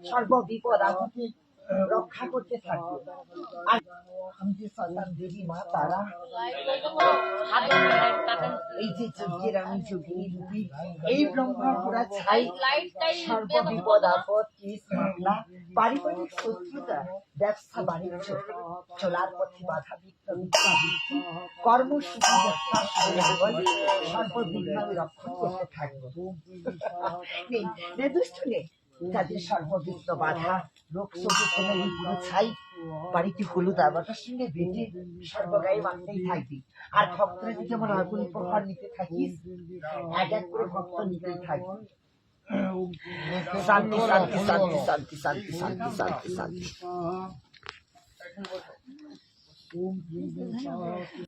সর্ববিপদ আপদে রক্ষা করতে থাকবে। আর আমি যে সন্তান দেবী মা তারা এই যে যজ্ঞের আমি যোগিনী রূপী এই ব্রহ্মপুরা ছাই সর্ববিপদ আপদ কেস মামলা পারিবারিক শত্রুতা ব্যবসা বাণিজ্য চলার পথে বাধা বিঘ্ন কর্মসূচি যাত্রা সর্ববিঘ্ন আমি রক্ষণ করতে থাকবো। দুষ্ট নেই তাদের সর্ববিঘ্ন বাধা রোগ শোকের এই পুরো ছাই বাড়িতে হলুদ আবাটার সঙ্গে বেঁধে সর্বগায়ে মাখতেই থাকবি। আর ভক্তরা যদি আমার আগুন উপহার নিতে থাকিস এক এক করে ভক্ত নিতেই থাকবি। শান্তি শান্তি শান্তি শান্তি শান্তি শান্তি শান্তি শান্তি।